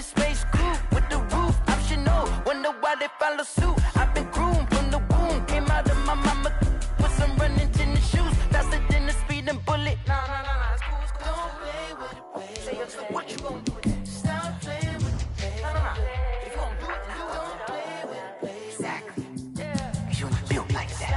space coupe with the roof optional. Wonder why they follow suit. I've been groomed from the womb. Came out of my mama with some running tennis shoes. Faster than the speeding bullet. Nah, it's cool, it's cool. Don't play with it, baby. Say yo, what you gonna do with it? Stop playing with it, baby. Nah. If you gonna do it, then don't play with it, baby. Exactly. Yeah. 'Cause you ain't built like that.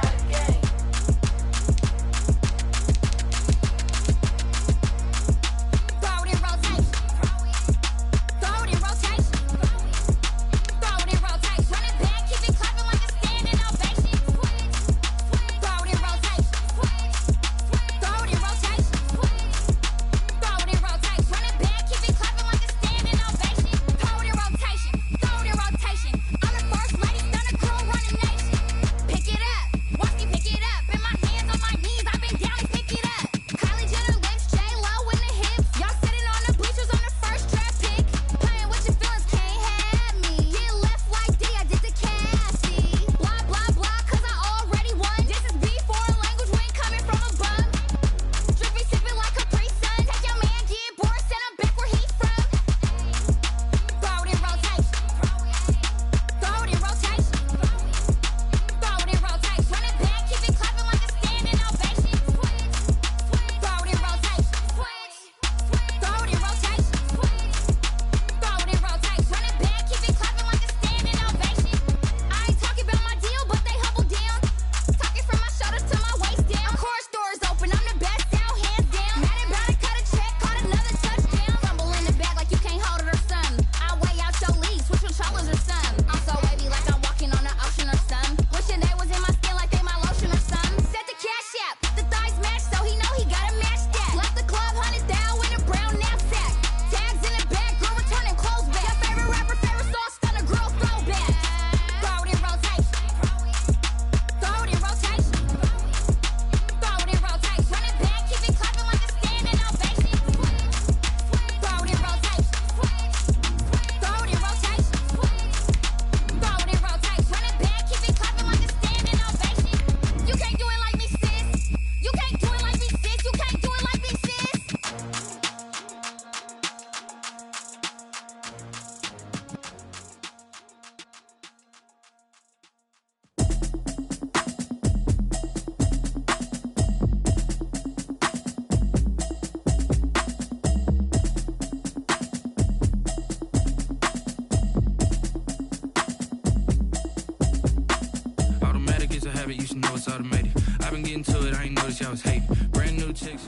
You should know it's automated. I've been getting to it, I ain't noticed y'all was hating. Brand new chicks.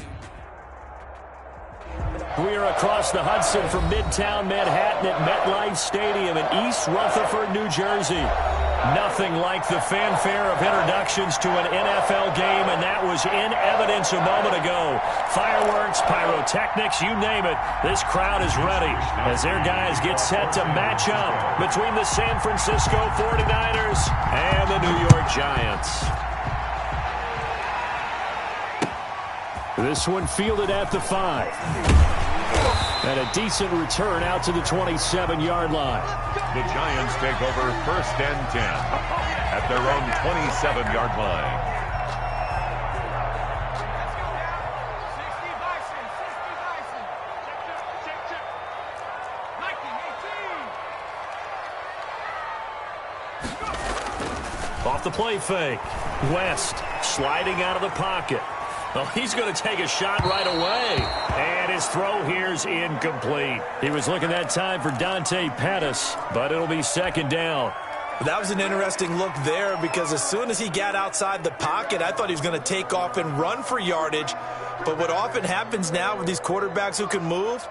We are across the Hudson from Midtown Manhattan at MetLife Stadium in East Rutherford, New Jersey. Nothing like the fanfare of introductions to an NFL game, and that was in evidence a moment ago. Fireworks, pyrotechnics, you name it. This crowd is ready as their guys get set to match up between the San Francisco 49ers and the New York Giants. This one fielded at the 5. And a decent return out to the 27-yard line. The Giants take over 1st and 10 at their own 27-yard line. Off the play fake. West sliding out of the pocket. Well, he's going to take a shot right away. And his throw here's incomplete. He was looking that time for Dante Pettis, but it'll be second down. That was an interesting look there because as soon as he got outside the pocket, I thought he was going to take off and run for yardage. But what often happens now with these quarterbacks who can move,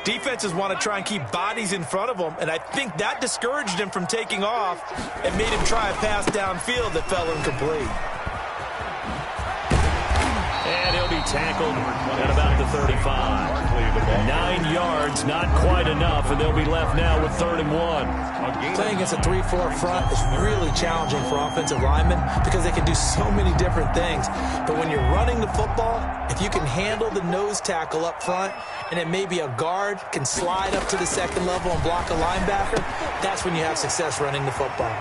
defenses want to try and keep bodies in front of them, and I think that discouraged him from taking off and made him try a pass downfield that fell incomplete. And he'll be tackled at about the 35. 9 yards, not quite enough, and they'll be left now with 3rd and 1. Playing against a 3-4 front is really challenging for offensive linemen because they can do so many different things. But when you're running the football, if you can handle the nose tackle up front, and it may be a guard can slide up to the second level and block a linebacker, that's when you have success running the football.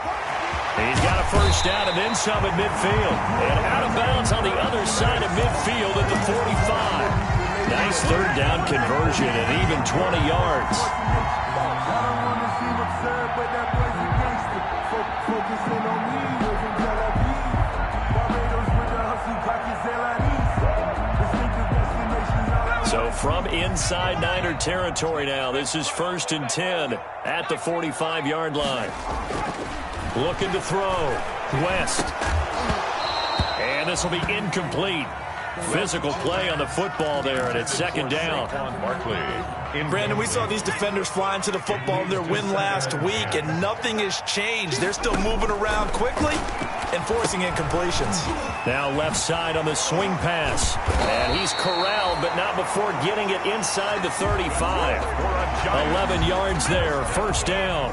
He's got a first down and then some at midfield. And out of bounds on the other side of midfield at the 45. Nice third down conversion and even 20 yards. So from inside Niner territory now, this is 1st and 10 at the 45-yard line. Looking to throw. West. And this will be incomplete. Physical play on the football there, and it's 2nd down. Brandon, we saw these defenders flying to the football in their win last week, and nothing has changed. They're still moving around quickly and forcing incompletions. Now left side on the swing pass. And he's corralled, but not before getting it inside the 35. 11 yards there, 1st down.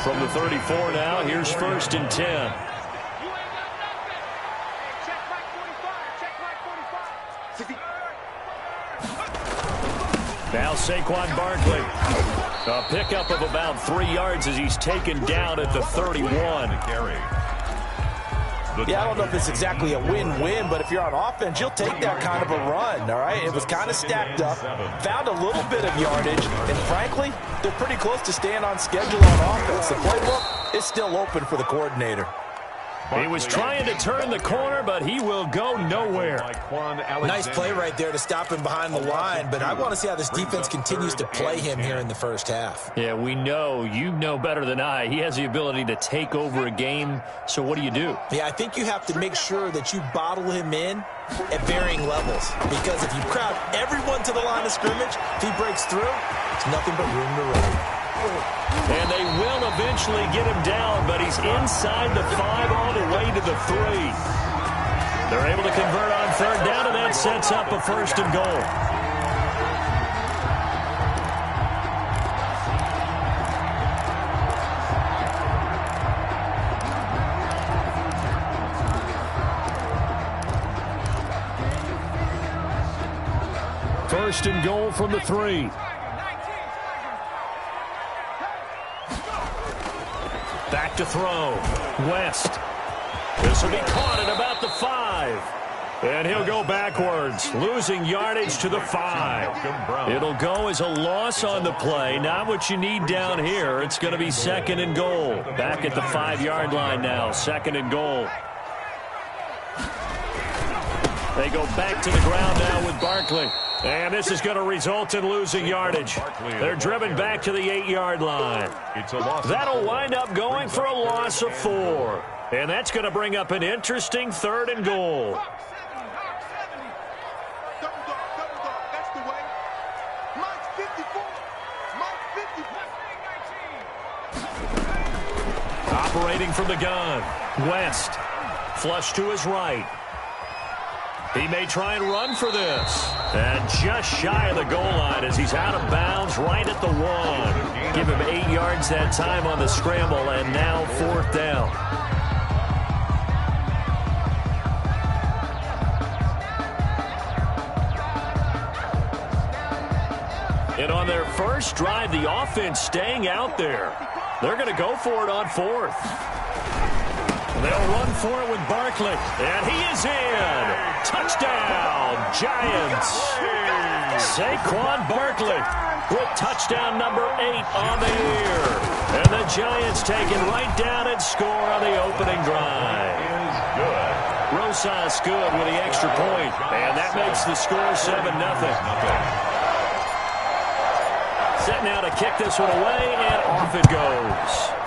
From the 34 now, here's 1st and 10. Now Saquon Barkley. A pickup of about 3 yards as he's taken down at the 31. Yeah, I don't know if it's exactly a win-win, but if you're on offense, you'll take that kind of a run, all right? It was kind of stacked up, found a little bit of yardage, and frankly, they're pretty close to staying on schedule on offense. The playbook is still open for the coordinator. He was trying to turn the corner, but he will go nowhere. Nice play right there to stop him behind the line, but I want to see how this defense continues to play him here in the first half. Yeah, we know. You know better than I. He has the ability to take over a game, so what do you do? Yeah, I think you have to make sure that you bottle him in at varying levels, because if you crowd everyone to the line of scrimmage, if he breaks through, it's nothing but room to run. And they will eventually get him down, but he's inside the 5 all the way to the 3. They're able to convert on 3rd down, and that sets up a 1st and goal. First and goal from the 3. Back to throw. West. This will be caught at about the 5. And he'll go backwards, losing yardage to the 5. It'll go as a loss on the play. Not what you need down here. It's going to be 2nd and goal. Back at the 5-yard line now. 2nd and goal. They go back to the ground now with Barkley. And this is going to result in losing yardage. They're driven back to the 8-yard line. That'll wind up going for a loss of 4. And that's going to bring up an interesting 3rd and goal. Operating from the gun. West. Flush to his right. He may try and run for this. And just shy of the goal line as he's out of bounds right at the 1. Give him 8 yards that time on the scramble, and now 4th down. And on their first drive, the offense staying out there. They're going to go for it on 4th. They'll run for it with Barkley. And he is in. Touchdown, Giants. Saquon Barkley with touchdown number 8 on the year. And the Giants take it right down and score on the opening drive. Rosas good with the extra point. And that makes the score 7-0. Set now to kick this one away, and off it goes.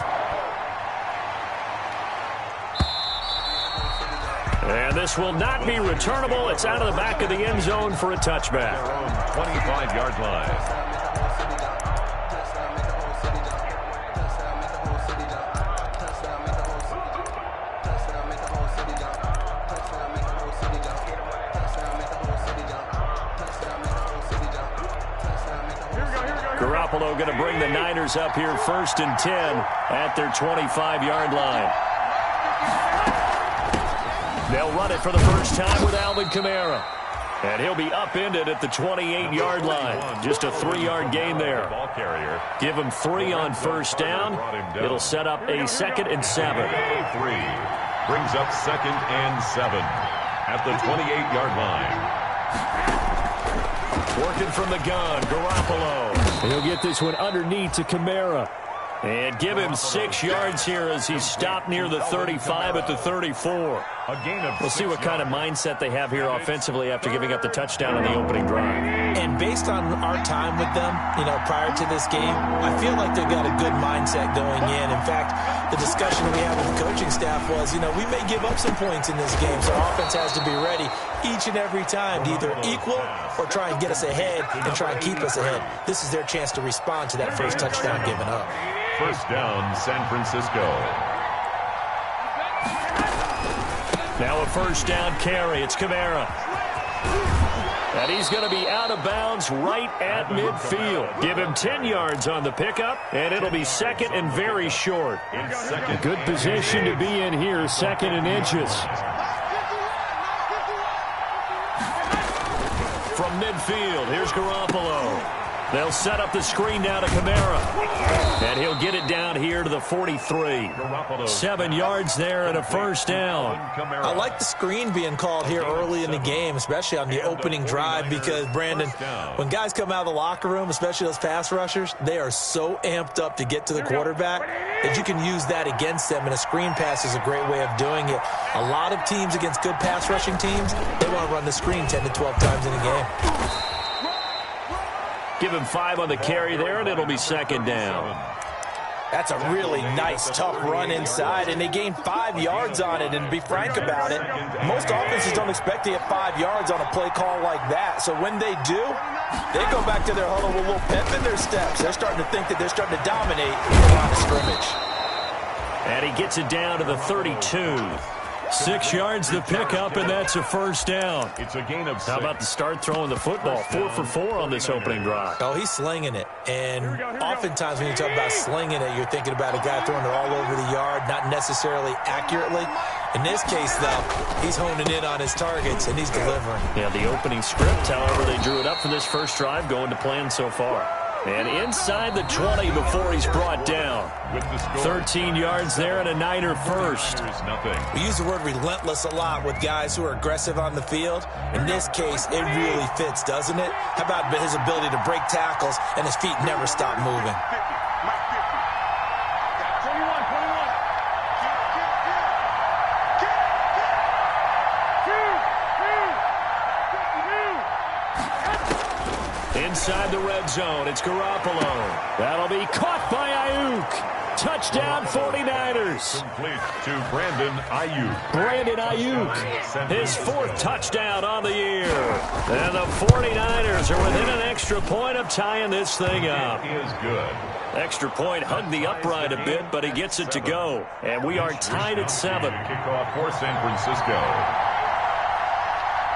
And this will not be returnable. It's out of the back of the end zone for a touchback. 25-yard line. Garoppolo going to bring the Niners up here 1st and 10 at their 25-yard line. They'll run it for the first time with Alvin Kamara. And he'll be upended at the 28-yard line. Just a 3-yard gain there. Give him 3 on 1st down. It'll set up a 2nd and 7. Brings up 2nd and 7 at the 28-yard line. Working from the gun, Garoppolo. He'll get this one underneath to Kamara. And give him 6 yards here as he's stopped near the 35 at the 34. We'll see what kind of mindset they have here offensively after giving up the touchdown on the opening drive. And based on our time with them, prior to this game, I feel like they've got a good mindset going in. In fact, the discussion we had with the coaching staff was, we may give up some points in this game, so our offense has to be ready each and every time to either equal or try and get us ahead and try and keep us ahead. This is their chance to respond to that first touchdown given up. First down, San Francisco. Now a first down carry. It's Kamara. And he's going to be out of bounds right at midfield. Give him 10 yards on the pickup, and it'll be second and very short. Good position to be in here, second and inches. From midfield, here's Garoppolo. They'll set up the screen down to Kamara. And he'll get it down here to the 43. 7 yards there and a first down. I like the screen being called here early in the game, especially on the opening drive, because, Brandon, when guys come out of the locker room, especially those pass rushers, they are so amped up to get to the quarterback that you can use that against them, and a screen pass is a great way of doing it. A lot of teams against good pass rushing teams, they want to run the screen 10 to 12 times in a game. Give him 5 on the carry there, and it'll be second down. That's a really nice, tough run inside, and they gained 5 yards on it. And to be frank about it, most offenses don't expect to get 5 yards on a play call like that. So when they do, they go back to their huddle with a little pep in their steps. They're starting to think that they're starting to dominate the line of scrimmage. And he gets it down to the 32. 6 yards the pickup, and that's a first down. It's a gain of 6. How about the start throwing the football? 4 for 4 on this opening drive. Oh, he's slinging it. And oftentimes when you talk about slinging it, you're thinking about a guy throwing it all over the yard, not necessarily accurately. In this case, though, he's honing in on his targets, and he's delivering. Yeah, the opening script, however, they drew it up for this first drive, going to plan so far. And inside the 20 before he's brought down. 13 yards there and a Niner first. We use the word relentless a lot with guys who are aggressive on the field. In this case, it really fits, doesn't it? How about his ability to break tackles and his feet never stop moving? Inside the red zone, it's Garoppolo. That'll be caught by Ayuk. Touchdown 49ers. Complete to Brandon Ayuk. Brandon Ayuk, his 4th touchdown on the year. And the 49ers are within an extra point of tying this thing up. It is good. Extra point hugged the upright a bit, but he gets it to go. And we are tied at 7. Kickoff for San Francisco.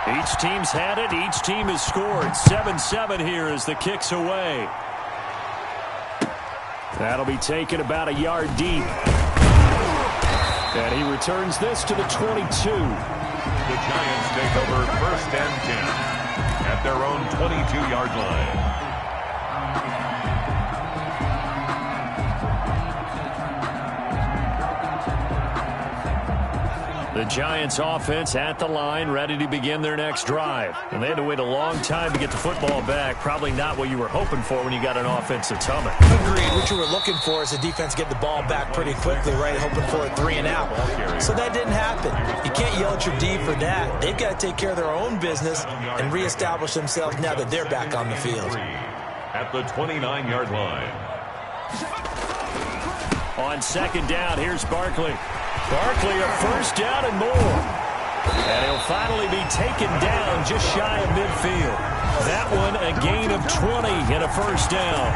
Each team's had it. Each team has scored. 7-7 here as the kick's away. That'll be taken about a yard deep. And he returns this to the 22. The Giants take over first and 10 at their own 22-yard line. The Giants offense at the line, ready to begin their next drive. And they had to wait a long time to get the football back. Probably not what you were hoping for when you got an offense that's humming. Agreed. What you were looking for is the defense get the ball back pretty quickly, right? Hoping for a 3 and out. So that didn't happen. You can't yell at your D for that. They've got to take care of their own business and reestablish themselves now that they're back on the field. At the 29-yard line. On second down, here's Barkley. Barkley a first down and more. And he'll finally be taken down just shy of midfield. That one a gain of 20 and a first down.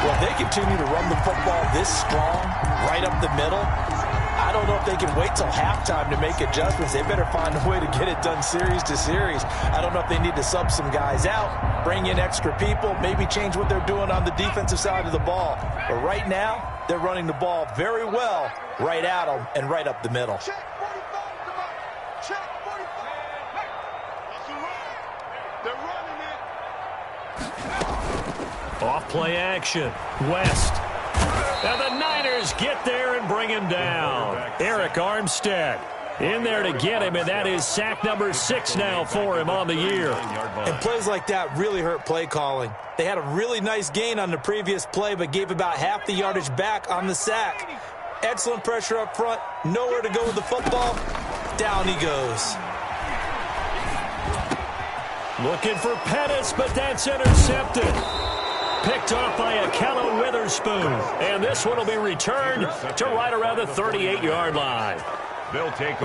Well, if they continue to run the football this strong, right up the middle, I don't know if they can wait till halftime to make adjustments. They better find a way to get it done series to series. I don't know if they need to sub some guys out, bring in extra people, maybe change what they're doing on the defensive side of the ball. But right now, they're running the ball very well right at them and right up the middle. Off play action. West. And the Niners get there and bring him down. Eric Armstead. in there to get him, and that is sack number 6 now for him on the year. And plays like that really hurt play calling. They had a really nice gain on the previous play, but gave about half the yardage back on the sack. Excellent pressure up front, nowhere to go with the football. Down he goes. Looking for Pettis, but that's intercepted. Picked off by Akello Witherspoon. And this one will be returned to right around the 38-yard line.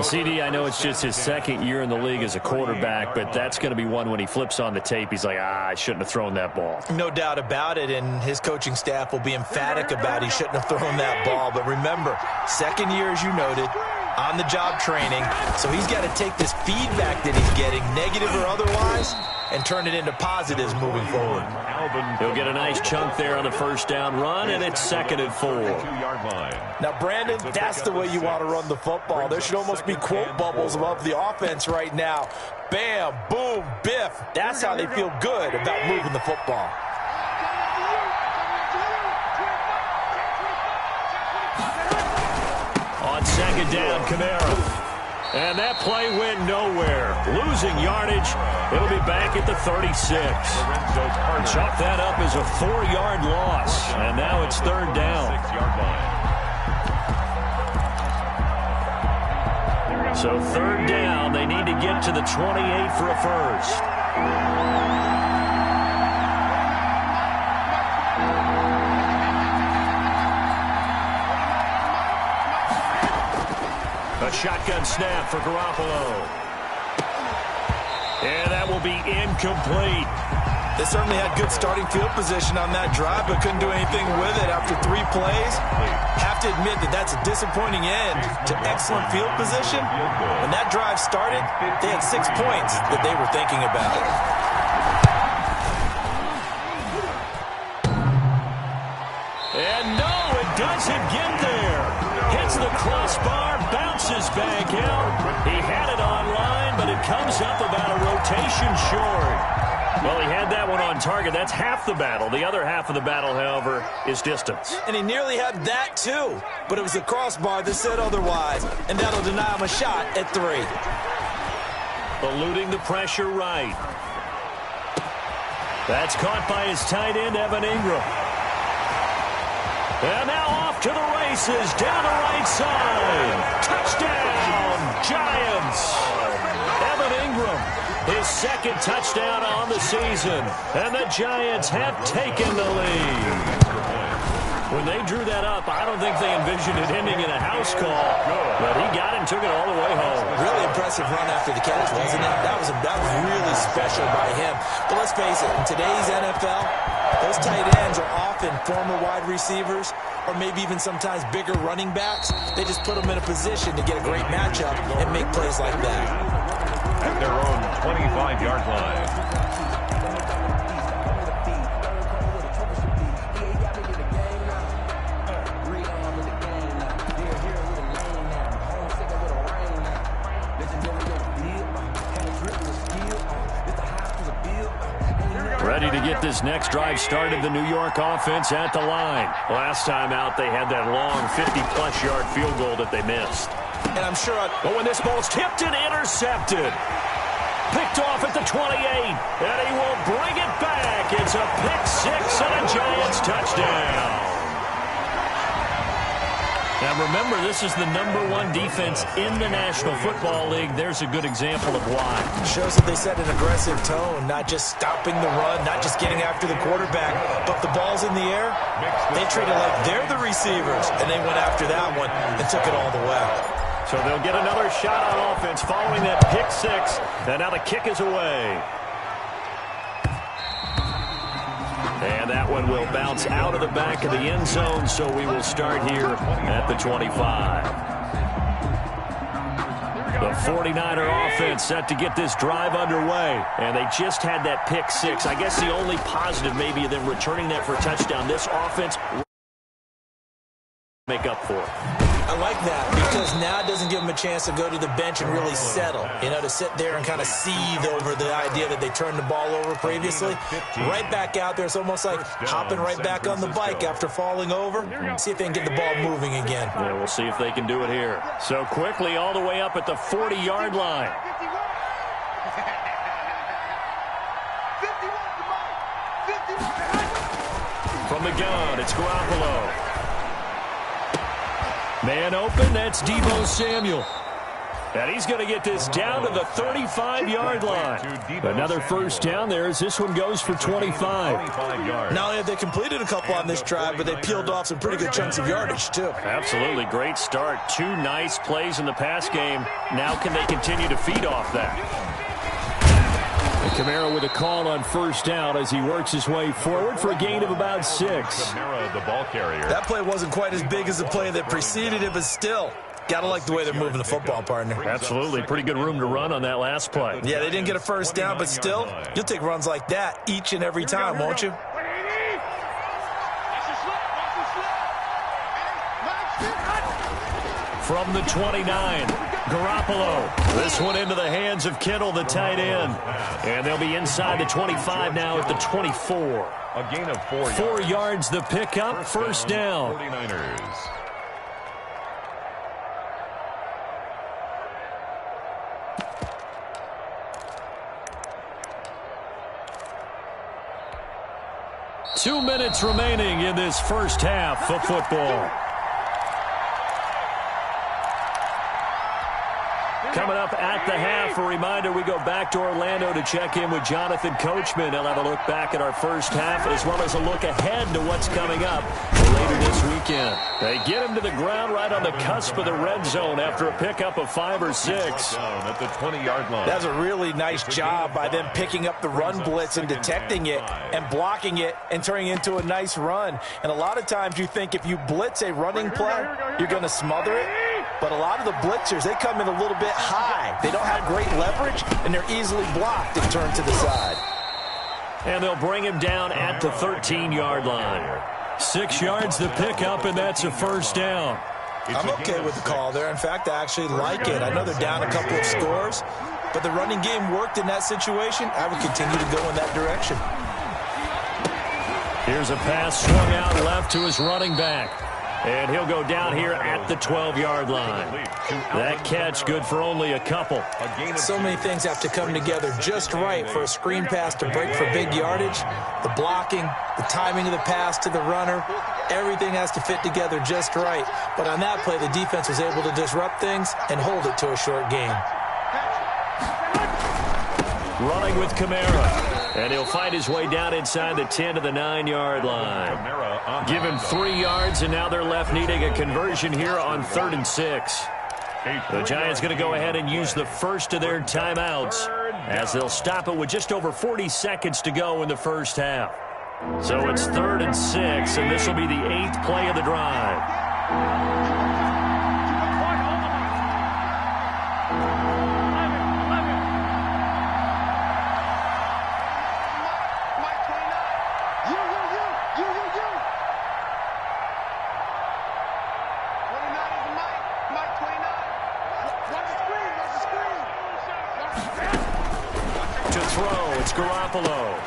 CD, I know it's just his second year in the league as a quarterback, but that's going to be one when he flips on the tape. He's like, I shouldn't have thrown that ball. No doubt about it, and his coaching staff will be emphatic about he shouldn't have thrown that ball. But remember, second year, as you noted, on-the-job training, so he's got to take this feedback that he's getting, negative or otherwise, and turn it into positives moving forward. He'll get a nice chunk there on the first down run, and it's 2nd and 4. Now, Brandon, that's the way you want to run the football. There should almost be quote bubbles above the offense right now. Bam, boom, biff. That's how they feel good about moving the football. On 2nd down, Kamara. And that play went nowhere. Losing yardage. It'll be back at the 36. Chalk that up as a 4-yard loss. And now it's 3rd down. So 3rd down. They need to get to the 28 for a first. A shotgun snap for Garoppolo. And that will be incomplete. They certainly had good starting field position on that drive, but couldn't do anything with it after 3 plays. Have to admit that that's a disappointing end to excellent field position. When that drive started, they had 6 points that they were thinking about. And no, it doesn't get there. Hits the crossbar, bounces back out. He had it online, but it comes up about a rotation short. Well, he had that one on target. That's half the battle. The other half of the battle, however, is distance. And he nearly had that, too. But it was the crossbar that said otherwise, and that'll deny him a shot at 3. Eluding the pressure right. That's caught by his tight end, Evan Ingram. And now off to the races, down the right side. Touchdown, Giants. Evan Ingram, his 2nd touchdown on the season. And the Giants have taken the lead. When they drew that up, I don't think they envisioned it ending in a house call. But he got it and took it all the way home. Really impressive run after the catch, wasn't it? That was really special by him. But let's face it, in today's NFL, those tight ends are often former wide receivers or maybe even sometimes bigger running backs. They just put them in a position to get a great matchup and make plays like that. At their own 25-yard line. Ready to get this next drive started, the New York offense at the line. Last time out, they had that long 50-plus yard field goal that they missed. And I'm sure... But when this ball's tipped and intercepted, picked off at the 28, and he will bring it back. It's a pick 6 and a Giants touchdown. Now remember, this is the #1 defense in the National Football League. There's a good example of why. Shows that they set an aggressive tone, not just stopping the run, not just getting after the quarterback, but if the ball's in the air, they treat it like they're the receivers, and they went after that one and took it all the way. So they'll get another shot on offense following that pick 6, and now the kick is away. And that one will bounce out of the back of the end zone, so we will start here at the 25. The 49er offense set to get this drive underway, and they just had that pick 6. I guess the only positive maybe of them returning that for a touchdown. This offense make up for it. I like that because now it doesn't give them a chance to go to the bench and really settle. You know, to sit there and kind of seethe over the idea that they turned the ball over previously. Right back out there. It's almost like hopping right back on the bike after falling over. See if they can get the ball moving again. Yeah, we'll see if they can do it here. So quickly all the way up at the 40-yard line. From the gun, it's Garoppolo. Man open, that's Deebo Samuel. And he's going to get this down to the 35-yard line. Another first down there as this one goes for 25. Not only have they completed a couple on this drive, but they peeled off some pretty good chunks of yardage, too. Absolutely. Great start. 2 nice plays in the pass game. Now can they continue to feed off that? And Kamara with a call on first down as he works his way forward for a gain of about 6. Kamara, the ball carrier. That play wasn't quite as big as the play that preceded it, but still. Gotta like the way they're moving the football, partner. Absolutely. Pretty good room to run on that last play. Yeah, they didn't get a first down, but still, you'll take runs like that each and every time, won't you? From the 29, Garoppolo. This one into the hands of Kittle, the tight end. And they'll be inside the 25 now at the 24. A gain of 4 yards. 4 yards the pickup, first down. 49ers. Two minutes remaining in this first half of football. Coming up at the half, a reminder, we go back to Orlando to check in with Jonathan Coachman. He'll have a look back at our first half as well as a look ahead to what's coming up later this weekend. They get him to the ground right on the cusp of the red zone after a pickup of 5 or 6. At the 20-yard line. That's a really nice job by them picking up the run blitz and detecting it and blocking it and turning it into a nice run. And a lot of times you think if you blitz a running play, you're going to smother it. But a lot of the blitzers, they come in a little bit high. They don't have great leverage, and they're easily blocked and turned to the side. And they'll bring him down at the 13-yard line. 6 yards the pickup, and that's a first down. I'm okay with the call there. In fact, I actually like it. I know they're down a couple of scores, but the running game worked in that situation. I would continue to go in that direction. Here's a pass swung out left to his running back. And he'll go down here at the 12-yard line. That catch good for only a couple. So many things have to come together just right for a screen pass to break for big yardage. The blocking, the timing of the pass to the runner, everything has to fit together just right. But on that play, the defense was able to disrupt things and hold it to a short gain. Running with Kamara. And he'll fight his way down inside the 10 to the 9-yard line. Give him 3 yards, and now they're left needing a conversion here on 3rd and 6. The Giants going to go ahead and use the first of their timeouts as they'll stop it with just over 40 seconds to go in the first half. So it's 3rd and 6, and this will be the 8th play of the drive. Garoppolo.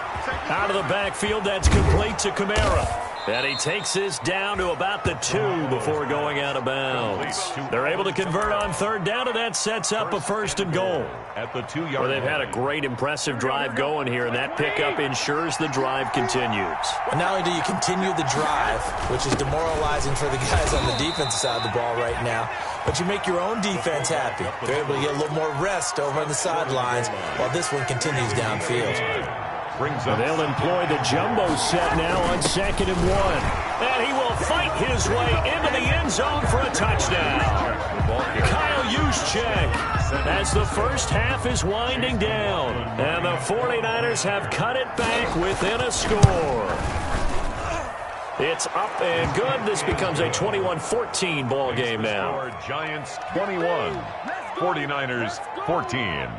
Out of the backfield, that's complete to Kamara. And he takes this down to about the 2 before going out of bounds. They're able to convert on 3rd down, and that sets up a 1st and goal. At the 2-yard line. Well, they've had a great, impressive drive going here, and that pickup ensures the drive continues. Not only do you continue the drive, which is demoralizing for the guys on the defensive side of the ball right now, but you make your own defense happy. They're able to get a little more rest over on the sidelines while this one continues downfield. They'll employ the jumbo set now on 2nd and 1. And he will fight his way into the end zone for a touchdown. Kyle Juszczyk as the first half is winding down. And the 49ers have cut it back within a score. It's up and good. This becomes a 21-14 ball game now. Giants 21, 49ers 14.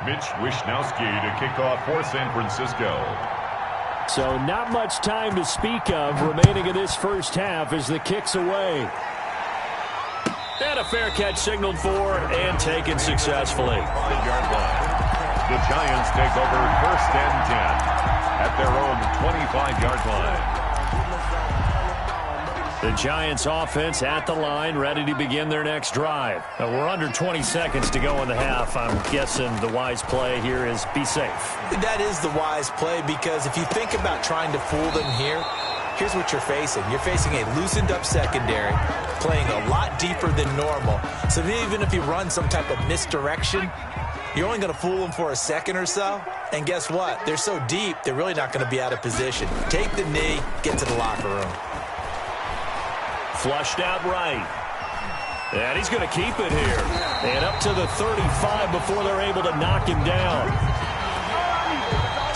Mitch Wishnowski to kick off for San Francisco. So not much time to speak of remaining in this first half as the kick's away. And a fair catch signaled for and taken successfully. 5-yard line. The Giants take over 1st and 10 at their own 25-yard line. The Giants offense at the line, ready to begin their next drive. We're under 20 seconds to go in the half. I'm guessing the wise play here is be safe. That is the wise play, because if you think about trying to fool them here, here's what you're facing. You're facing a loosened up secondary, playing a lot deeper than normal. So even if you run some type of misdirection, you're only going to fool them for a second or so. And guess what? They're so deep, they're really not going to be out of position. Take the knee, get to the locker room. Flushed out right. And he's going to keep it here. And up to the 35 before they're able to knock him down.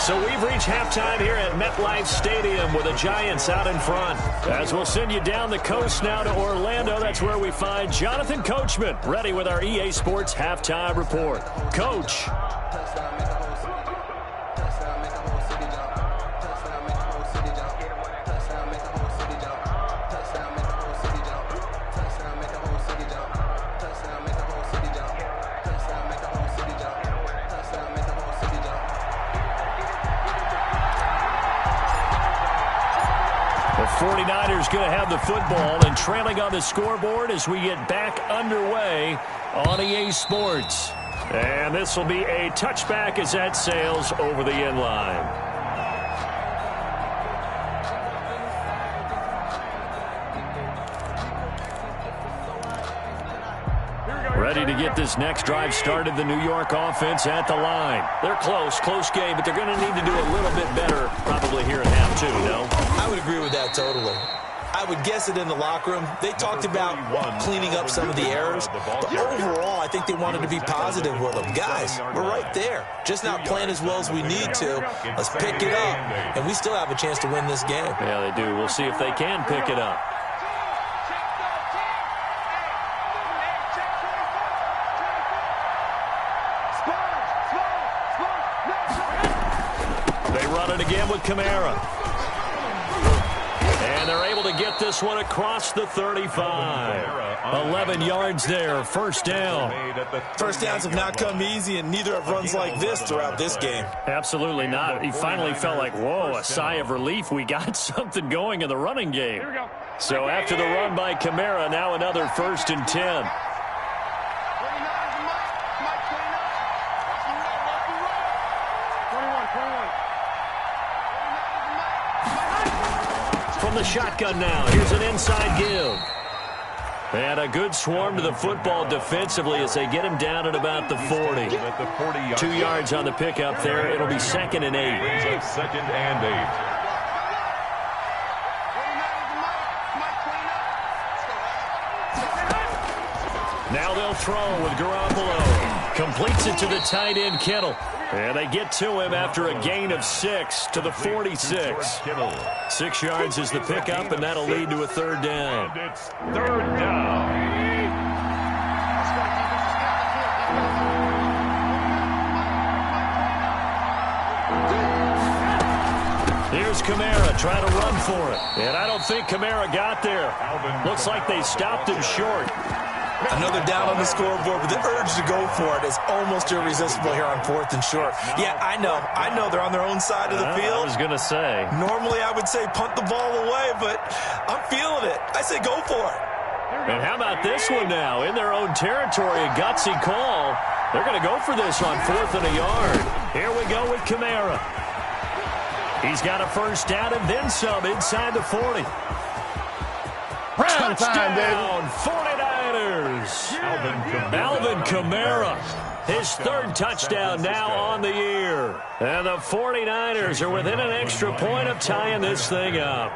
So we've reached halftime here at MetLife Stadium with the Giants out in front. As we'll send you down the coast now to Orlando, that's where we find Jonathan Coachman, ready with our EA Sports Halftime Report. Coach. The 49ers going to have the football and trailing on the scoreboard as we get back underway on EA Sports. And this will be a touchback as that sails over the end line. Ready to get this next drive started, the New York offense at the line. They're close game, but they're going to need to do a little bit better probably here in half two, no? I would agree with that totally. I would guess it in the locker room. They talked about cleaning up some of the errors, but overall, I think they wanted to be positive with them. Guys, we're right there. Just not playing as well as we need to. Let's pick it up, and we still have a chance to win this game. Yeah, they do. We'll see if they can pick it up. They run it again with Kamara. And they're able to get this one across the 35. 11 yards there, first down. First downs have not come easy, and neither have runs like this throughout this game. Absolutely not. He finally felt like, whoa, a sigh of relief. We got something going in the running game. So after the run by Kamara, now another 1st and 10. From the shotgun now, here's an inside give. And a good swarm to the football defensively as they get him down at about the 40. 2 yards on the pickup there. It'll be 2nd and 8. 2nd and 8. Now they'll throw with Garoppolo. Completes it to the tight end, Kittle. And they get to him after a gain of 6 to the 46. 6 yards is the pickup, and that'll lead to a 3rd down. And it's 3rd down. Here's Kamara trying to run for it. And I don't think Kamara got there. Looks like they stopped him short. Another down on the scoreboard, but the urge to go for it is almost irresistible here on 4th and short. Yeah, I know they're on their own side of the field. I was going to say. Normally I would say punt the ball away, but I'm feeling it. I say go for it. And how about this one now? In their own territory, a gutsy call. They're going to go for this on 4th and a yard. Here we go with Kamara. He's got a 1st down and then some inside the 40. Touchdown, 49ers. Alvin Kamara. His 3rd touchdown now on the year. And the 49ers are within an extra point of tying this thing up.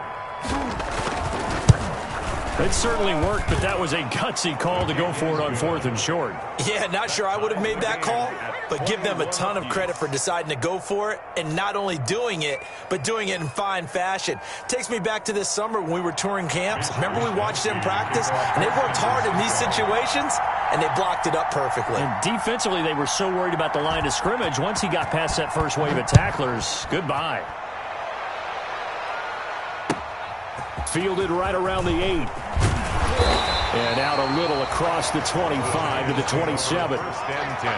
It certainly worked, but that was a gutsy call to go for it on 4th and short. Yeah, not sure I would have made that call, but give them a ton of credit for deciding to go for it and not only doing it, but doing it in fine fashion. Takes me back to this summer when we were touring camps. Remember we watched them practice, and they worked hard in these situations? and they blocked it up perfectly. And defensively, they were so worried about the line of scrimmage. Once he got past that first wave of tacklers, goodbye. Fielded right around the 8. And out a little across the 25 to the 27. First and 10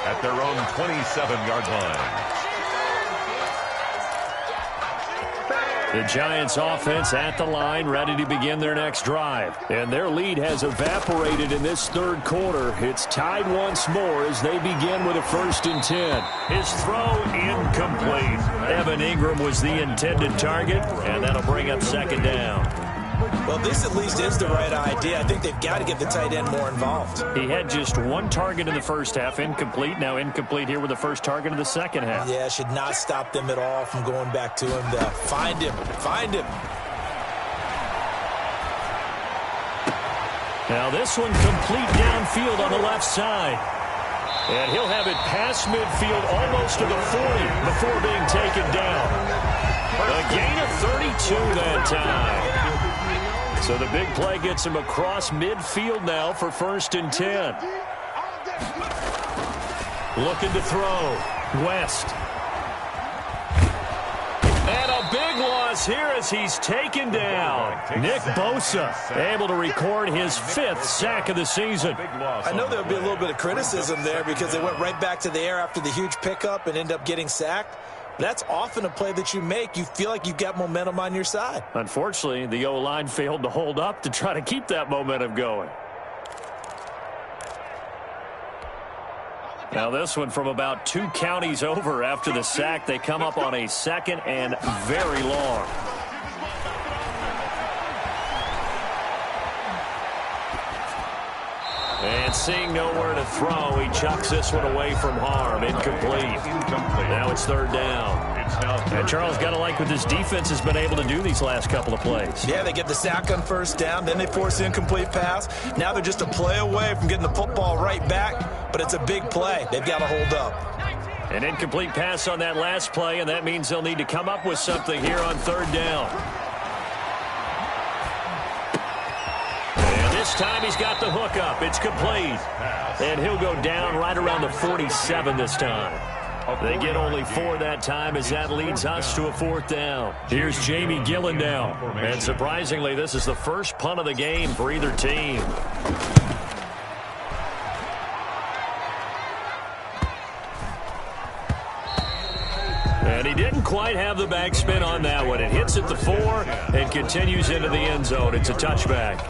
at their own 27-yard line. The Giants offense at the line, ready to begin their next drive. And their lead has evaporated in this third quarter. It's tied once more as they begin with a 1st and 10. His throw incomplete. Evan Ingram was the intended target, and that'll bring up 2nd down. Well, this at least is the right idea. I think they've got to get the tight end more involved. He had just 1 target in the first half, incomplete. Now incomplete here with the first target of the second half. Yeah, should not stop them at all from going back to him to find him. Find him. Now this one complete downfield on the left side. And he'll have it past midfield almost to the 40 before being taken down. A gain of 32 that time. So the big play gets him across midfield now for 1st and 10. Looking to throw. West. And a big loss here as he's taken down. Nick Bosa able to record his 5th sack of the season. I know there'll be a little bit of criticism there because they went right back to the air after the huge pickup and end up getting sacked. That's often a play that you make. You feel like you've got momentum on your side. Unfortunately, the O-line failed to hold up to try to keep that momentum going. Now this one from about 2 counties over after the sack. They come up on a 2nd and very long. And seeing nowhere to throw, he chucks this one away from harm. Incomplete. Now it's 3rd down. And Charles, got to like what this defense has been able to do these last couple of plays. Yeah, they get the sack on 1st down, then they force the incomplete pass. Now they're just a play away from getting the football right back, but it's a big play. They've got to hold up. An incomplete pass on that last play, and that means they'll need to come up with something here on 3rd down. This time he's got the hook up. It's complete. And he'll go down right around the 47 this time. They get only 4 that time as that leads us to a 4th down. Here's Jamie Gillen now. And surprisingly, this is the first punt of the game for either team. And he didn't quite have the backspin on that one. It hits at the 4 and continues into the end zone. It's a touchback.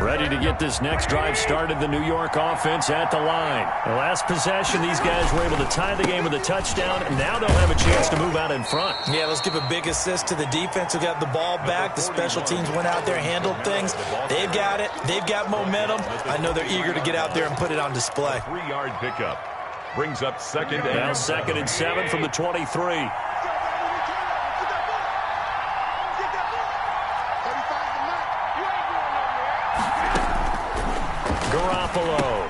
Ready to get this next drive started, the New York offense at the line. The last possession, these guys were able to tie the game with a touchdown, and now they'll have a chance to move out in front. Yeah, let's give a big assist to the defense who got the ball back. The special teams went out there, handled things. They've got it. They've got momentum. I know they're eager to get out there and put it on display. 3-yard pickup. Brings up 2nd down. Now 2nd and 7 from the 23. Garoppolo.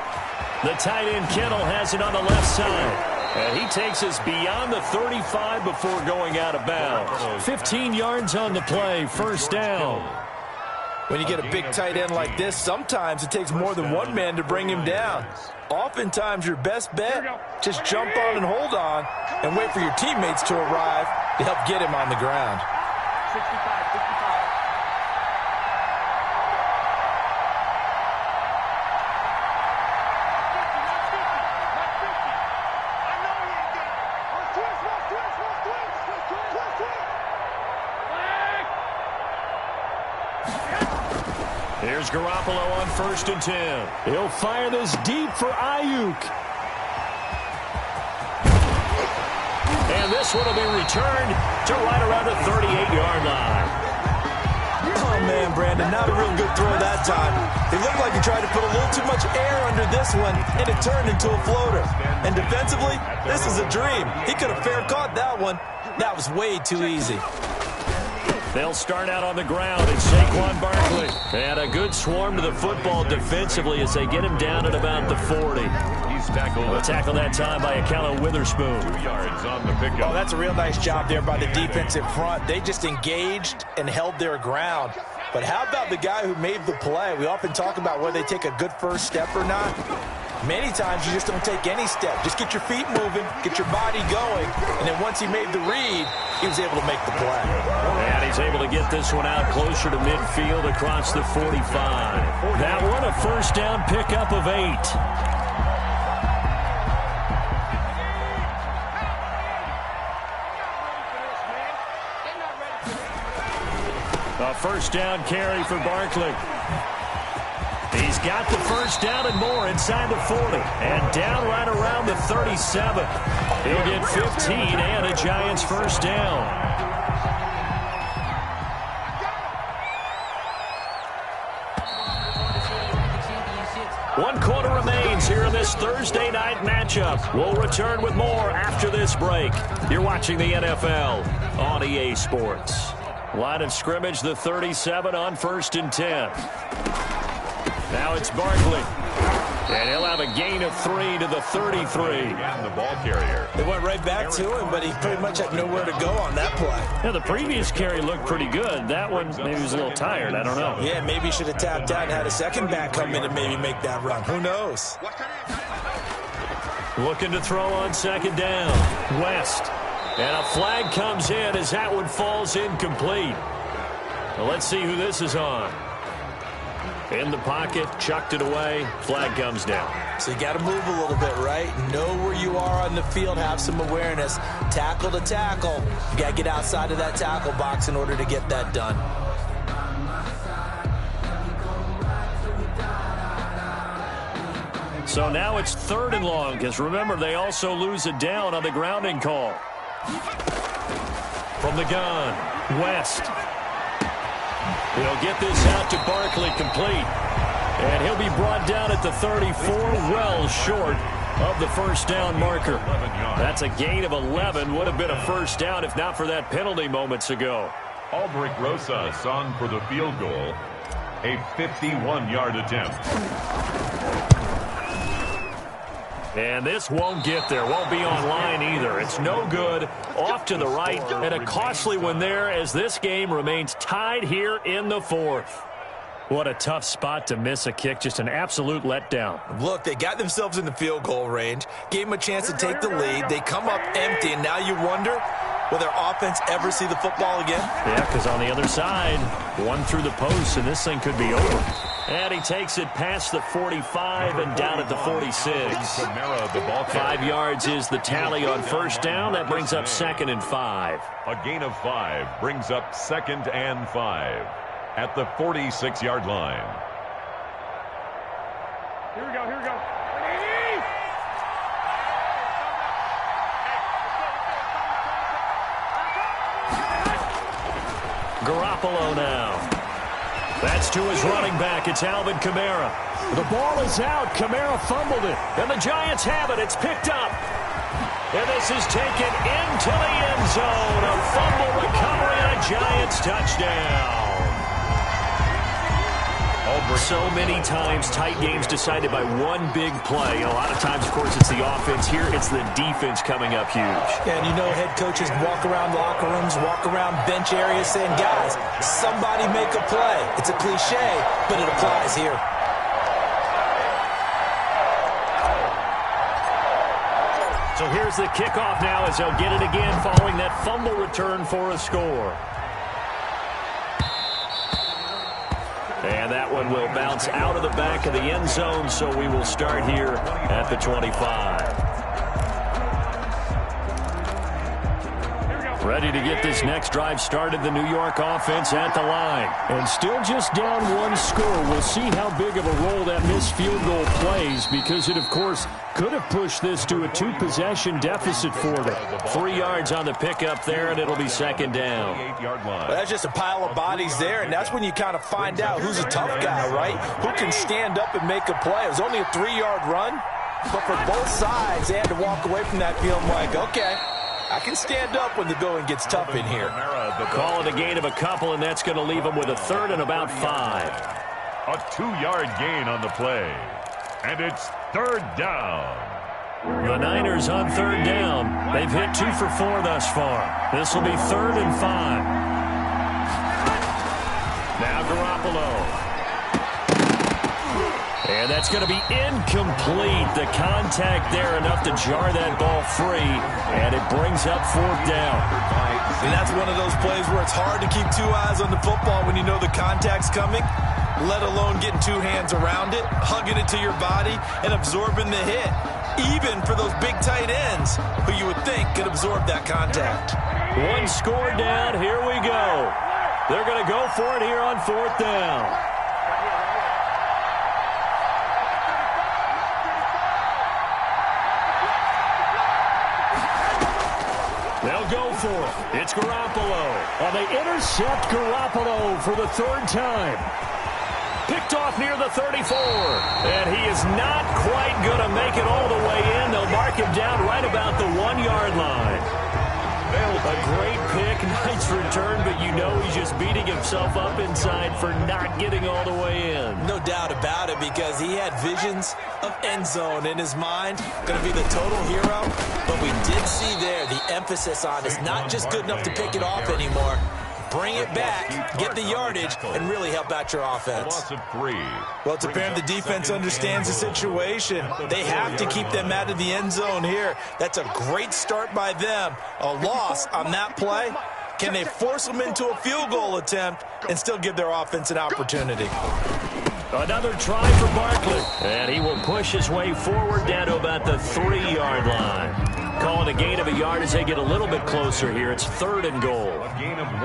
The tight end Kittle has it on the left side. And he takes us beyond the 35 before going out of bounds. 15 yards on the play, 1st down. When you get a big tight end like this, sometimes it takes more than one man to bring him down. Oftentimes, your best bet, just jump on and hold on and wait for your teammates to arrive to help get him on the ground. 65, 65. Here's Garoppolo on 1st and 10. He'll fire this deep for Ayuk. And this one will be returned to right around the 38-yard line. Oh, man, Brandon, not a real good throw that time. It looked like he tried to put a little too much air under this one, and it turned into a floater. And defensively, this is a dream. He could have fair caught that one. That was way too easy. They'll start out on the ground. It's Saquon Barkley. And a good swarm to the football defensively as they get him down at about the 40. He's He's tackled. Tackle that time by Akello Witherspoon. 2 yards on the pickup. Oh, that's a real nice job there by the defensive front. They just engaged and held their ground. But how about the guy who made the play? We often talk about whether they take a good first step or not. Many times you just don't take any step. Just get your feet moving, get your body going, and then once he made the read, he was able to make the play. And he's able to get this one out closer to midfield across the 45. That one a first down pickup of 8. A first down carry for Barkley. He's got the first down and more inside the 40. And down right around the 37. He'll get 15 and a Giants first down. One quarter remains here in this Thursday night matchup. We'll return with more after this break. You're watching the NFL on EA Sports. Line of scrimmage, the 37 on 1st and 10. Now it's Barkley. And he'll have a gain of 3 to the 33. And the ball carrier. They went right back to him, but he pretty much had nowhere to go on that play. Yeah, the previous carry looked pretty good. That one, maybe he was a little tired. I don't know. Yeah, maybe he should have tapped out and had a second back come in and maybe make that run. Who knows? Looking to throw on 2nd down. West. And a flag comes in as that one falls incomplete. Well, let's see who this is on. In the pocket, chucked it away, flag comes down. So you got to move a little bit, right? Know where you are on the field, have some awareness. Tackle to tackle. You got to get outside of that tackle box in order to get that done. So now it's 3rd and long, because remember, they also lose a down on the grounding call. From the gun, West. He'll get this out to Barkley complete. And he'll be brought down at the 34, well short of the first down marker. That's a gain of 11. Would have been a first down if not for that penalty moments ago. Aldrich Rosas on for the field goal. A 51-yard attempt. And this won't get there. Won't be on line either. It's no good. Off to the right. And a costly one there as this game remains tied here in the 4th. What a tough spot to miss a kick. Just an absolute letdown. Look, they got themselves in the field goal range. Gave them a chance to take the lead. They come up empty, and now you wonder, will their offense ever see the football again? Yeah, because on the other side, one through the post, and this thing could be over. And he takes it past the 45 and down at the 46. 5 yards is the tally on first down. That brings up 2nd and 5. A gain of 5 brings up 2nd and 5 at the 46-yard line. Here we go, here we go. Garoppolo now. That's to his running back. It's Alvin Kamara. The ball is out. Kamara fumbled it. And the Giants have it. It's picked up. And this is taken into the end zone. A fumble recovery and a Giants touchdown. So many times tight games decided by one big play. A lot of times, of course, it's the offense. Here, it's the defense coming up huge. And you know head coaches walk around locker rooms, walk around bench areas saying, guys, somebody make a play. It's a cliche, but it applies here. So here's the kickoff now as they'll get it again following that fumble return for a score. And that one will bounce out of the back of the end zone, so we will start here at the 25. Ready to get this next drive started, the New York offense at the line. And still just down one score. We'll see how big of a role that missed field goal plays, because it, of course, could have pushed this to a 2-possession deficit for them. 3 yards on the pickup there, and it'll be 2nd down. Well, that's just a pile of bodies there, and that's when you kind of find out who's a tough guy, right? Who can stand up and make a play. It was only a 3-yard run, but for both sides, they had to walk away from that feeling like, okay, I can stand up when the going gets tough in here. Call it a gain of a couple, and that's going to leave them with a 3rd and about 5. A 2-yard gain on the play. And it's third down. The Niners on third down. They've hit 2 for 4 thus far. This will be 3rd and 5. Now Garoppolo. And that's going to be incomplete. The contact there enough to jar that ball free. And it brings up 4th down. And that's one of those plays where it's hard to keep 2 eyes on the football when you know the contact's coming, let alone getting 2 hands around it, hugging it to your body, and absorbing the hit. Even for those big tight ends who you would think could absorb that contact. 1 score down. Here we go. They're going to go for it here on 4th down. They'll go for it. It's Garoppolo. And they intercept Garoppolo for the 3rd time. Picked off near the 34. And he is not quite going to make it all the way in. They'll mark him down right about the 1-yard line. A great pick, nice return, but you know he's just beating himself up inside for not getting all the way in. No doubt about it, because he had visions of end zone in his mind. Going to be the total hero. But we did see there the emphasis on it's not just good enough to pick it off anymore. Bring it back, get the yardage, and really help out your offense. Loss of 3. Well, it's apparent the defense understands the situation. They have to keep them out of the end zone here. That's a great start by them. A loss on that play. Can they force them into a field goal attempt and still give their offense an opportunity? Another try for Barkley. And he will push his way forward down to about the 3-yard line. Calling a gain of a yard as they get a little bit closer here. It's 3rd and goal.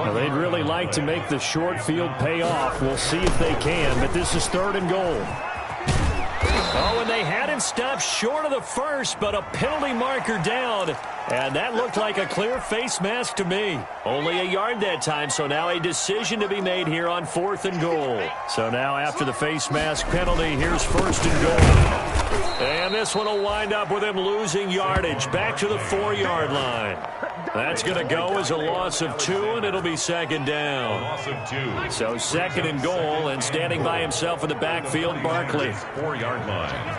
Well, they'd really like to make the short field pay off. We'll see if they can, but this is 3rd and goal. Oh, and they had him stopped short of the first, but a penalty marker down. And that looked like a clear face mask to me. Only a yard that time, so now a decision to be made here on 4th and goal. So now after the face mask penalty, here's 1st and goal. And this one will wind up with him losing yardage back to the 4-yard line. That's going to go as a loss of 2, and it'll be 2nd down. Loss of 2. So 2nd and goal, and standing by himself in the backfield, Barkley. 4-yard line.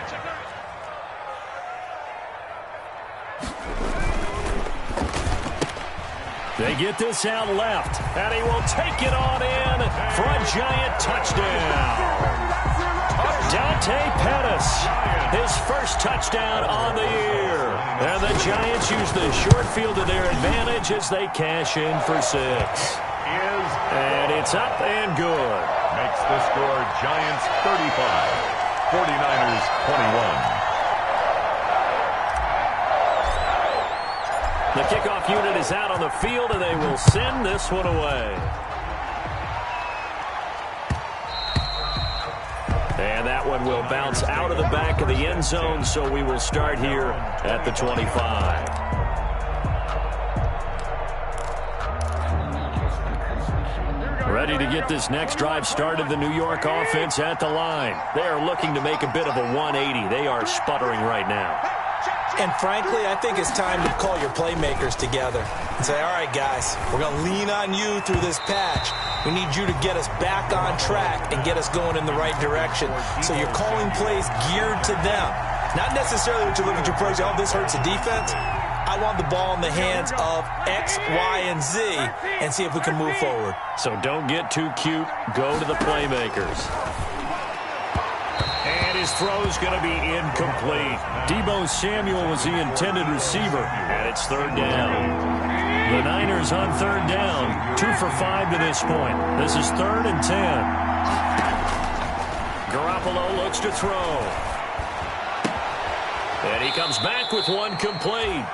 They get this out left, and he will take it on in for a giant touchdown. Dante Pettis, his first touchdown on the year. And the Giants use the short field to their advantage as they cash in for 6. And it's up and good. Makes the score Giants 35, 49ers 21. The kickoff unit is out on the field, and they will send this one away. And that one will bounce out of the back of the end zone, so we will start here at the 25. Ready to get this next drive started, the New York offense at the line. They are looking to make a bit of a 180. They are sputtering right now. And frankly, I think it's time to call your playmakers together and say, all right, guys, we're going to lean on you through this patch. We need you to get us back on track and get us going in the right direction. So you're calling plays geared to them. Not necessarily what you look at your plays, oh, this hurts the defense. I want the ball in the hands of X, Y, and Z and see if we can move forward. So don't get too cute. Go to the playmakers. And his throw's going to be incomplete. Deebo Samuel was the intended receiver, and it's 3rd down. The Niners on 3rd down, 2 for 5 to this point. This is 3rd and 10. Garoppolo looks to throw. And he comes back with one complete.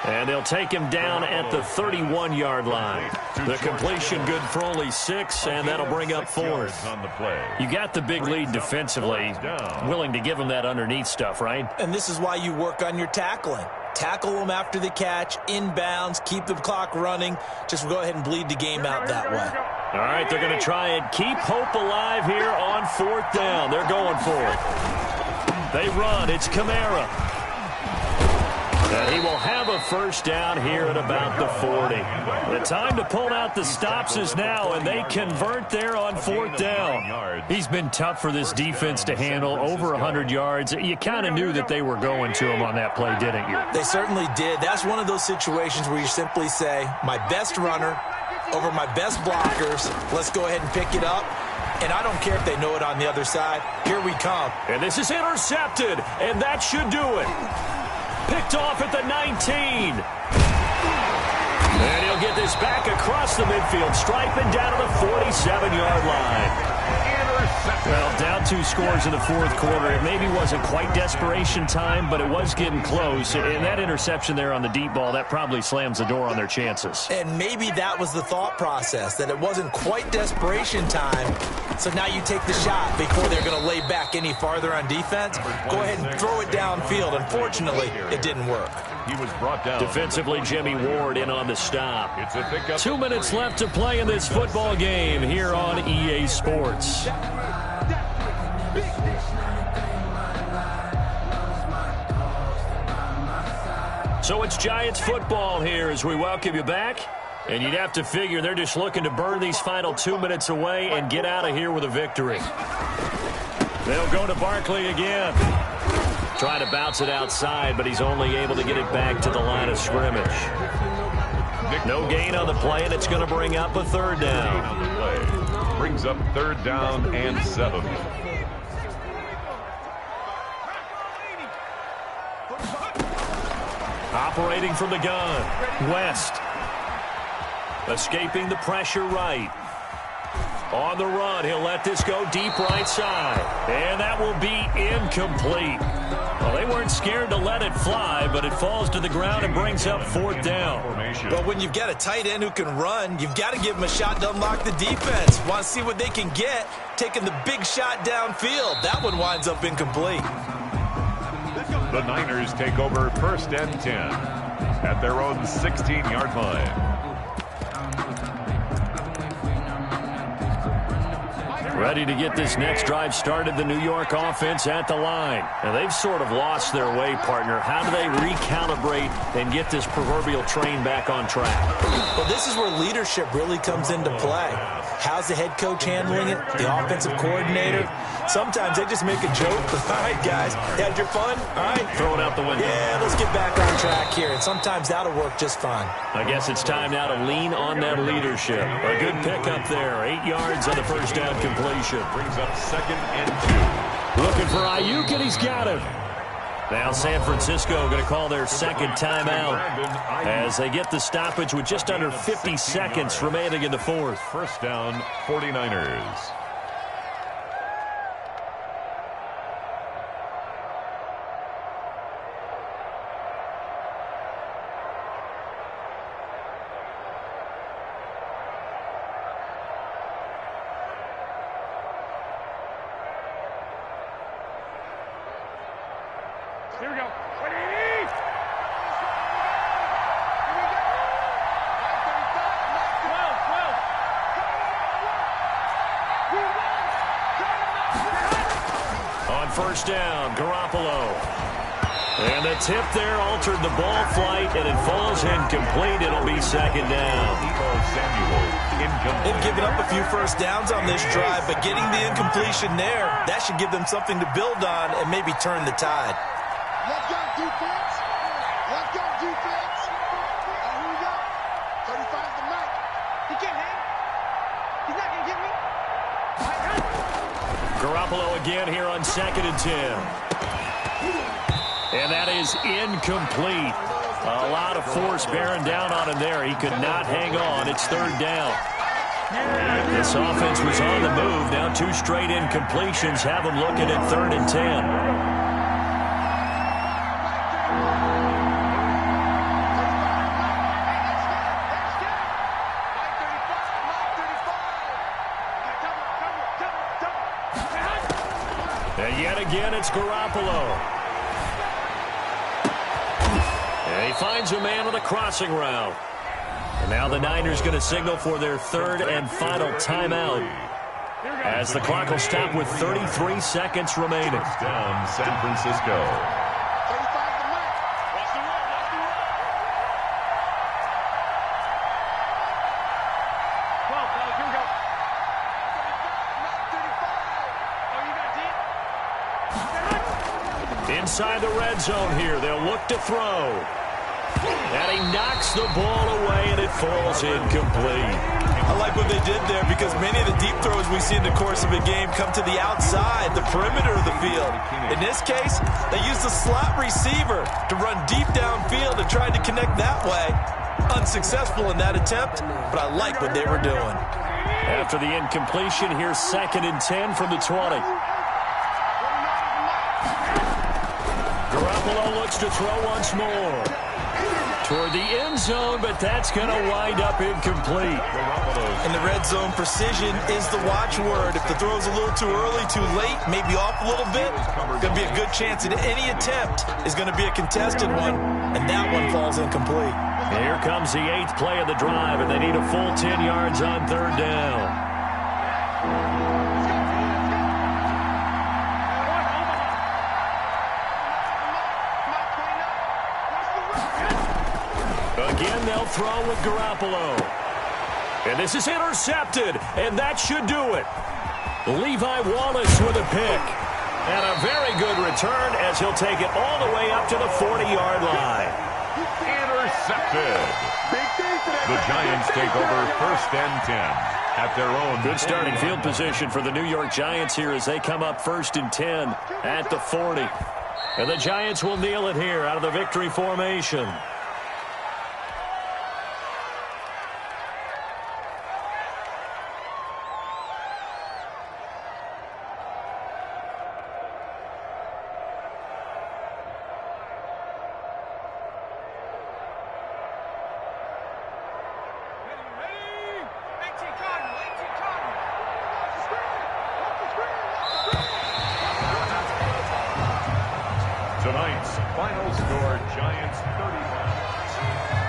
And they'll take him down at the 31-yard line. The completion good for only 6, and that'll bring up 4th. You got the big lead defensively, willing to give him that underneath stuff, right? And this is why you work on your tackling. Tackle them after the catch, inbounds, keep the clock running. Just go ahead and bleed the game out that way. All right, they're going to try and keep hope alive here on 4th down. They're going for it. They run. It's Kamara. And he will have a first down here at about the 40. The time to pull out the stops is now, and they convert there on 4th down. He's been tough for this defense to handle, over 100 yards. You kind of knew that they were going to him on that play, didn't you? They certainly did. That's one of those situations where you simply say, my best runner over my best blockers. Let's go ahead and pick it up. And I don't care if they know it on the other side. Here we come. And this is intercepted, and that should do it. Picked off at the 19. And he'll get this back across the midfield, striping down to the 47-yard line. Well, down 2 scores in the 4th quarter. It maybe wasn't quite desperation time, but it was getting close. And that interception there on the deep ball, that probably slams the door on their chances. And maybe that was the thought process, that it wasn't quite desperation time. So now you take the shot before they're going to lay back any farther on defense. Go ahead and throw it downfield. Unfortunately, it didn't work. He was brought down. Defensively, Jimmy Ward in on the stop. It's a pickup. 2 minutes left to play in this football game here on EA Sports. So it's Giants football here as we welcome you back. And you'd have to figure they're just looking to burn these final 2 minutes away and get out of here with a victory. They'll go to Barkley again. Trying to bounce it outside, but he's only able to get it back to the line of scrimmage. No gain on the play, and it's going to bring up a 3rd down. Brings up 3rd down and 7. Operating from the gun, West. Escaping the pressure right. On the run, he'll let this go deep right side. And that will be incomplete. Well, they weren't scared to let it fly, but it falls to the ground and brings up 4th down. But when you've got a tight end who can run, you've got to give him a shot to unlock the defense. Want to see what they can get, taking the big shot downfield. That one winds up incomplete. The Niners take over 1st and 10 at their own 16-yard line. Ready to get this next drive started, the New York offense at the line. And they've sort of lost their way, partner. How do they recalibrate and get this proverbial train back on track? Well, this is where leadership really comes into play. How's the head coach handling it? The offensive coordinator? Sometimes they just make a joke. All right, guys, had your fun? All right. Throw it out the window. Yeah, let's get back on track here. And sometimes that'll work just fine. I guess it's time now to lean on that leadership. A good pickup there. 8 yards on the first down completion. Brings up 2nd and 2. Looking for Ayuk, and he's got him. Now San Francisco going to call their 2nd timeout as they get the stoppage with just under 50 seconds remaining in the 4th. 1st down, 49ers. Here we go. On 1st down, Garoppolo. And the tip there altered the ball flight, and it falls incomplete. It'll be 2nd down. They've given up a few first downs on this drive, but getting the incompletion there, that should give them something to build on and maybe turn the tide. Let's go, defense. Let's go, defense. Here we go. 35's the mic. He can't hang. He's not going to get me. Garoppolo again here on 2nd and 10. And that is incomplete. A lot of force bearing down on him there. He could not hang on. It's 3rd down. This offense was on the move. Now 2 straight incompletions have them looking at 3rd and 10. And yet again, it's Garoppolo. And he finds a man on the crossing route. And now the Niners going to signal for their 3rd and final timeout as the clock will stop with 33 seconds remaining. Down San Francisco. 35's the mic. Watch the roll. Inside the red zone here. They'll look to throw. And he knocks the ball away, and it falls incomplete. I like what they did there because many of the deep throws we see in the course of a game come to the outside, the perimeter of the field. In this case, they used the slot receiver to run deep downfield and tried to connect that way. Unsuccessful in that attempt, but I like what they were doing. After the incompletion, here's 2nd and 10 from the 20. Garoppolo looks to throw once more. Toward the end zone, but that's going to wind up incomplete. In the red zone, precision is the watchword. If the throw's a little too early, too late, maybe off a little bit, going to be a good chance that any attempt is going to be a contested one, and that one falls incomplete. Here comes the 8th play of the drive, and they need a full 10 yards on 3rd down. Again, they'll throw with Garoppolo. And this is intercepted, and that should do it. Levi Wallace with a pick. And a very good return as he'll take it all the way up to the 40-yard line. Intercepted. The Giants take over 1st and 10 at their own. Good starting field position for the New York Giants here as they come up 1st and 10 at the 40. And the Giants will kneel it here out of the victory formation. Tonight's final score, Giants 35.